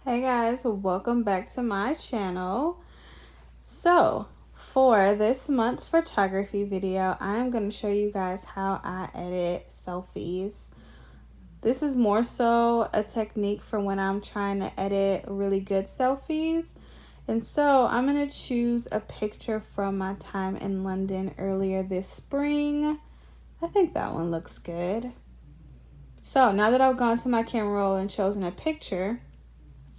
Hey guys, welcome back to my channel. So, for this month's photography video, I am going to show you guys how I edit selfies. This is more so a technique for when I'm trying to edit really good selfies. And so, I'm going to choose a picture from my time in London earlier this spring. I think that one looks good. So, now that I've gone to my camera roll and chosen a picture,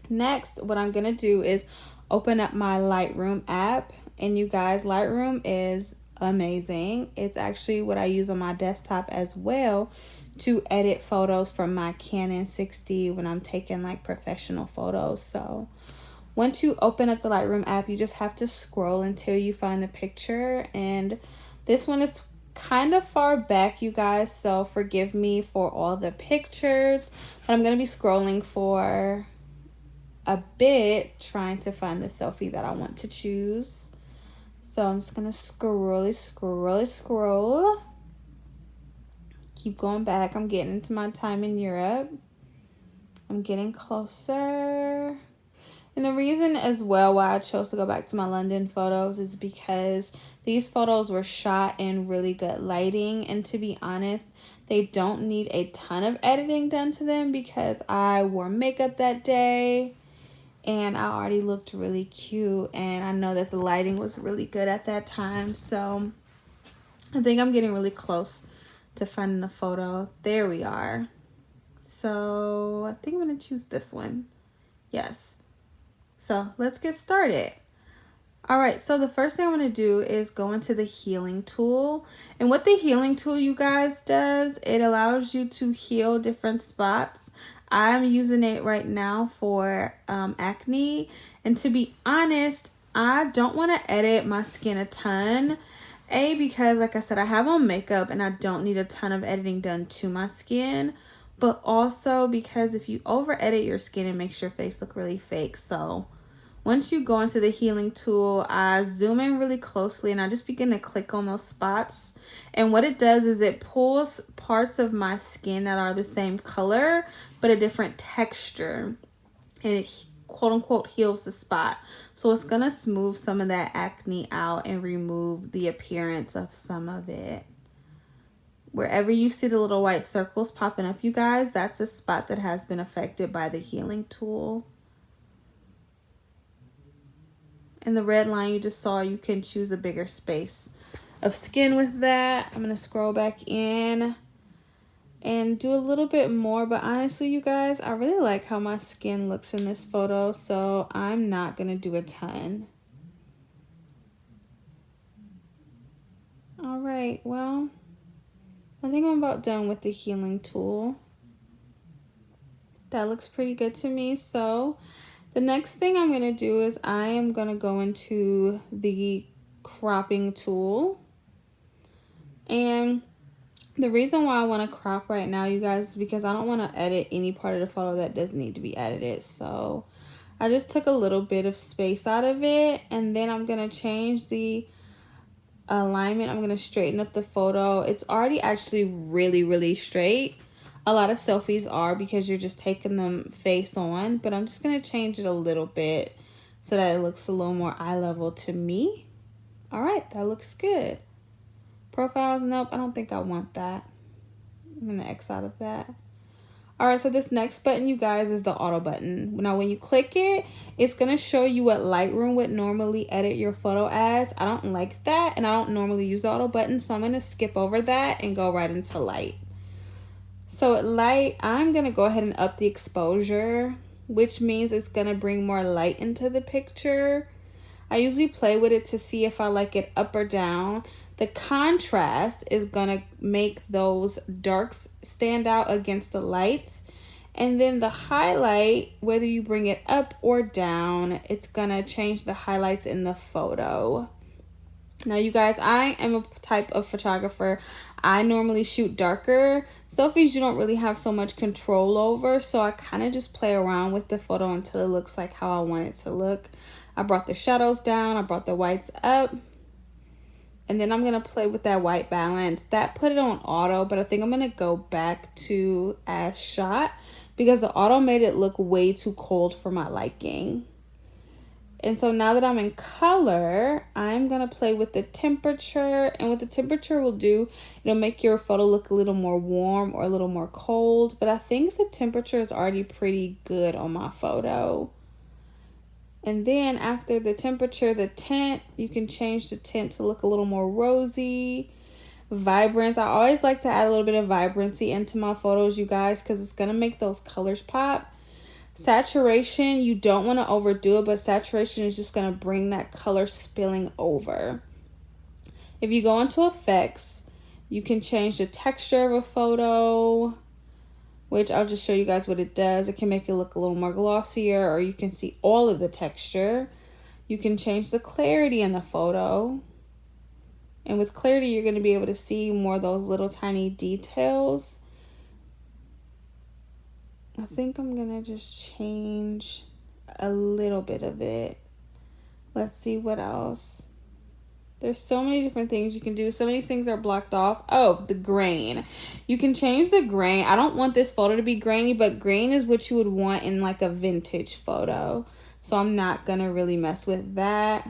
next, what I'm going to do is open up my Lightroom app. And you guys, Lightroom is amazing. It's actually what I use on my desktop as well to edit photos from my Canon 6D when I'm taking like professional photos. So once you open up the Lightroom app, you just have to scroll until you find the picture. And this one is kind of far back, you guys, so forgive me for all the pictures. But I'm going to be scrolling for a bit trying to find the selfie that I want to choose. So I'm just gonna scroll. Keep going back. I'm getting into my time in Europe. I'm getting closer. And the reason as well why I chose to go back to my London photos is because these photos were shot in really good lighting. And to be honest, they don't need a ton of editing done to them because I wore makeup that day. And I already looked really cute, and I know that the lighting was really good at that time. So I think I'm getting really close to finding a photo. There we are. So I think I'm gonna choose this one. Yes. So let's get started. All right, so the first thing I'm gonna do is go into the healing tool. And what the healing tool, you guys, does, it allows you to heal different spots. I'm using it right now for acne. And to be honest, I don't want to edit my skin a ton. Because like I said, I have on makeup and I don't need a ton of editing done to my skin. But also because if you over edit your skin, it makes your face look really fake. So once you go into the healing tool, I zoom in really closely and I just begin to click on those spots. And what it does is it pulls parts of my skin that are the same color, but a different texture. And it quote unquote heals the spot. So it's gonna smooth some of that acne out and remove the appearance of some of it. Wherever you see the little white circles popping up, you guys, that's a spot that has been affected by the healing tool. And the red line you just saw, you can choose a bigger space of skin with that. I'm going to scroll back in and do a little bit more. But honestly, you guys, I really like how my skin looks in this photo. So I'm not going to do a ton. All right, well, I think I'm about done with the healing tool. That looks pretty good to me. So the next thing I'm going to do is I am going to go into the cropping tool. And the reason why I want to crop right now, you guys, is because I don't want to edit any part of the photo that doesn't need to be edited. So I just took a little bit of space out of it, and then I'm going to change the alignment. I'm going to straighten up the photo. It's already actually really straight. A lot of selfies are because you're just taking them face on, but I'm just going to change it a little bit so that it looks a little more eye level to me. All right, that looks good. Profiles, nope, I don't think I want that. I'm going to X out of that. All right, so this next button, you guys, is the auto button. Now, when you click it, it's going to show you what Lightroom would normally edit your photo as. I don't like that, and I don't normally use the auto button, so I'm going to skip over that and go right into light. So at light, I'm going to go ahead and up the exposure, which means it's going to bring more light into the picture. I usually play with it to see if I like it up or down. The contrast is going to make those darks stand out against the lights. And then the highlight, whether you bring it up or down, it's going to change the highlights in the photo. Now, you guys, I am a type of photographer. I normally shoot darker. Selfies you don't really have so much control over. So I kind of just play around with the photo until it looks like how I want it to look. I brought the shadows down. I brought the whites up. And then I'm going to play with that white balance. That put it on auto, but I think I'm going to go back to as shot because the auto made it look way too cold for my liking. And so now that I'm in color, I'm going to play with the temperature. And what the temperature will do, it'll make your photo look a little more warm or a little more cold. But I think the temperature is already pretty good on my photo. And then after the temperature, the tint, you can change the tint to look a little more rosy, vibrant. I always like to add a little bit of vibrancy into my photos, you guys, because it's going to make those colors pop. Saturation, you don't want to overdo it, but saturation is just going to bring that color spilling over. If you go into effects, you can change the texture of a photo, which I'll just show you guys what it does. It can make it look a little more glossier, or you can see all of the texture. You can change the clarity in the photo. And with clarity, you're going to be able to see more of those little tiny details. I think I'm going to just change a little bit of it. Let's see what else. There's so many different things you can do. Some of these things are blocked off. Oh, the grain. You can change the grain. I don't want this photo to be grainy, but grain is what you would want in like a vintage photo. So I'm not going to really mess with that.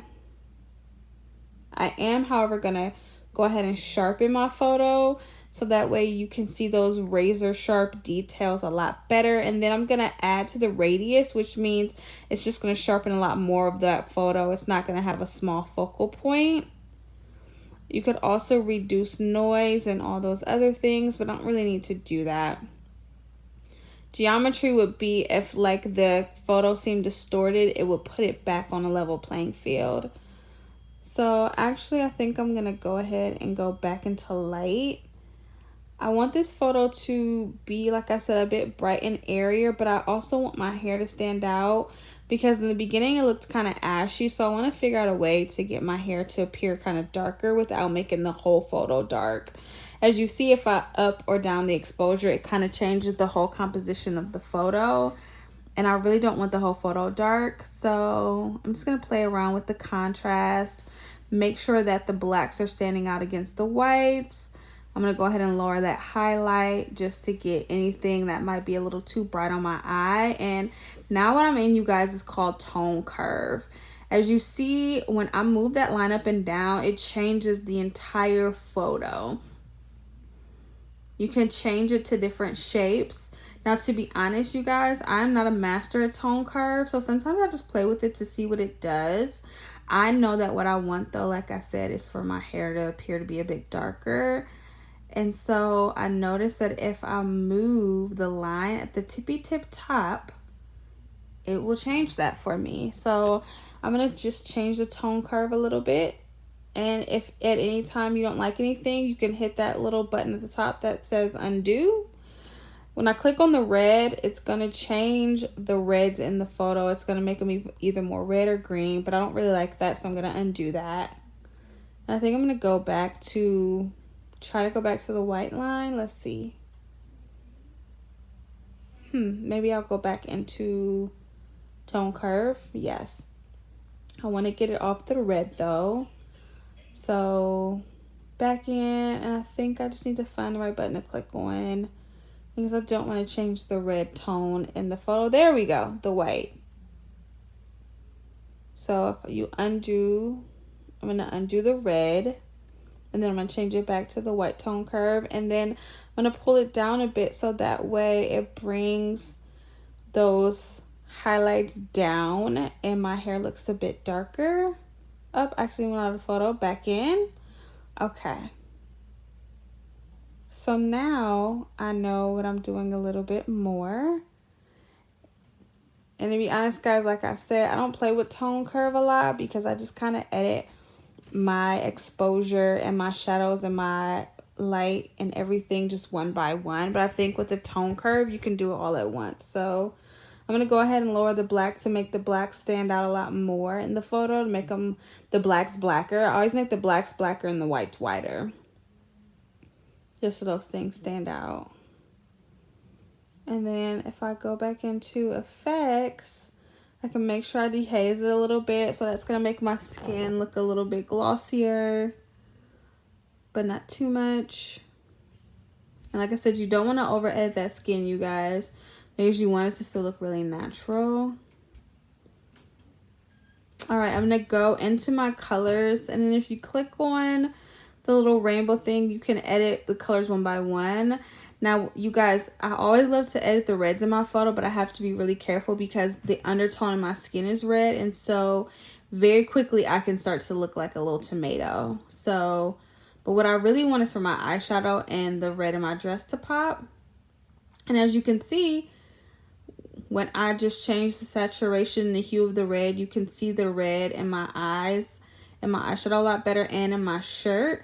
I am, however, going to go ahead and sharpen my photo so that way you can see those razor sharp details a lot better. And then I'm going to add to the radius, which means it's just going to sharpen a lot more of that photo. It's not going to have a small focal point. You could also reduce noise and all those other things, but I don't really need to do that. Geometry would be if like the photo seemed distorted, it would put it back on a level playing field. So actually, I think I'm going to go ahead and go back into light. I want this photo to be, like I said, a bit bright and airier, but I also want my hair to stand out because in the beginning it looked kind of ashy. So I want to figure out a way to get my hair to appear kind of darker without making the whole photo dark. As you see, if I up or down the exposure, it kind of changes the whole composition of the photo. And I really don't want the whole photo dark. So I'm just going to play around with the contrast. Make sure that the blacks are standing out against the whites. I'm going to go ahead and lower that highlight just to get anything that might be a little too bright on my eye. And now what I'm in, you guys, is called tone curve. As you see, when I move that line up and down, it changes the entire photo. You can change it to different shapes. Now, to be honest, you guys, I'm not a master at tone curve, so sometimes I just play with it to see what it does. I know that what I want, though, like I said, is for my hair to appear to be a bit darker. And so I noticed that if I move the line at the tippy tip top, it will change that for me. So I'm going to just change the tone curve a little bit. And if at any time you don't like anything, you can hit that little button at the top that says undo. When I click on the red, it's going to change the reds in the photo. It's going to make them either more red or green, but I don't really like that, so I'm going to undo that. And I think I'm going to go back to, try to go back to the white line. Let's see. Maybe I'll go back into tone curve. Yes. I want to get it off the red though. So back in, and I think I just need to find the right button to click on because I don't want to change the red tone in the photo. There we go, the white. So if you undo, I'm going to undo the red, and then I'm going to change it back to the white tone curve, and then I'm going to pull it down a bit so that way it brings those highlights down and my hair looks a bit darker. Actually went out of the photo, back in. Okay. So now I know what I'm doing a little bit more. And to be honest, guys, like I said, I don't play with tone curve a lot because I just kind of edit my exposure and my shadows and my light and everything just one by one. But I think with the tone curve, you can do it all at once. So I'm going to go ahead and lower the black to make the blacks stand out a lot more in the photo, to make them, the blacks blacker. I always make the blacks blacker and the whites whiter, just so those things stand out. And then if I go back into effects, I can make sure I dehaze it a little bit. So that's going to make my skin look a little bit glossier, but not too much. And like I said, you don't want to over edit that skin, you guys. because you want it to still look really natural. All right, I'm gonna go into my colors, and then if you click on the little rainbow thing, you can edit the colors one by one. Now, you guys, I always love to edit the reds in my photo, but I have to be really careful because the undertone of my skin is red, and so very quickly I can start to look like a little tomato. So, but what I really want is for my eyeshadow and the red in my dress to pop. And as you can see, when I just changed the saturation, the hue of the red, you can see the red in my eyes and my eyeshadow a lot better, and in my shirt.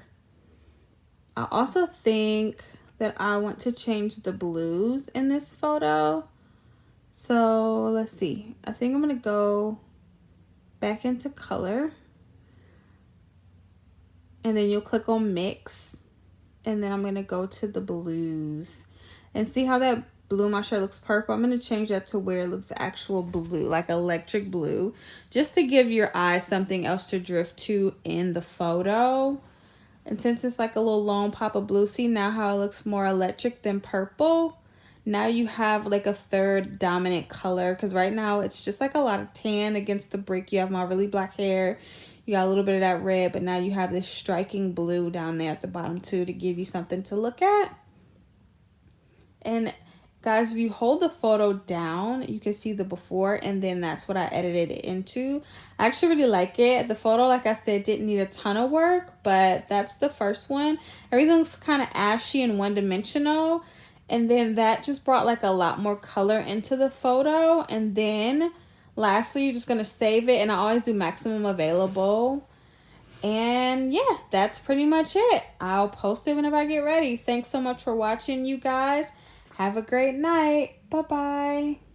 I also think that I want to change the blues in this photo. So let's see. I think I'm going to go back into color. And then you'll click on mix. And then I'm going to go to the blues. And see how that blue in my shirt looks purple? I'm going to change that to where it looks actual blue, like electric blue. Just to give your eyes something else to drift to in the photo. And since it's like a little lone pop of blue, see now how it looks more electric than purple? Now you have like a third dominant color, because right now it's just like a lot of tan against the brick. You have my really black hair. You got a little bit of that red, but now you have this striking blue down there at the bottom too to give you something to look at. And guys, if you hold the photo down, you can see the before, and then that's what I edited it into. I actually really like it. The photo, like I said, didn't need a ton of work, but that's the first one. Everything's kind of ashy and one-dimensional, and then that just brought like a lot more color into the photo. And then lastly, you're just going to save it, and I always do maximum available. And yeah, that's pretty much it. I'll post it whenever I get ready. Thanks so much for watching, you guys. Have a great night. Bye-bye.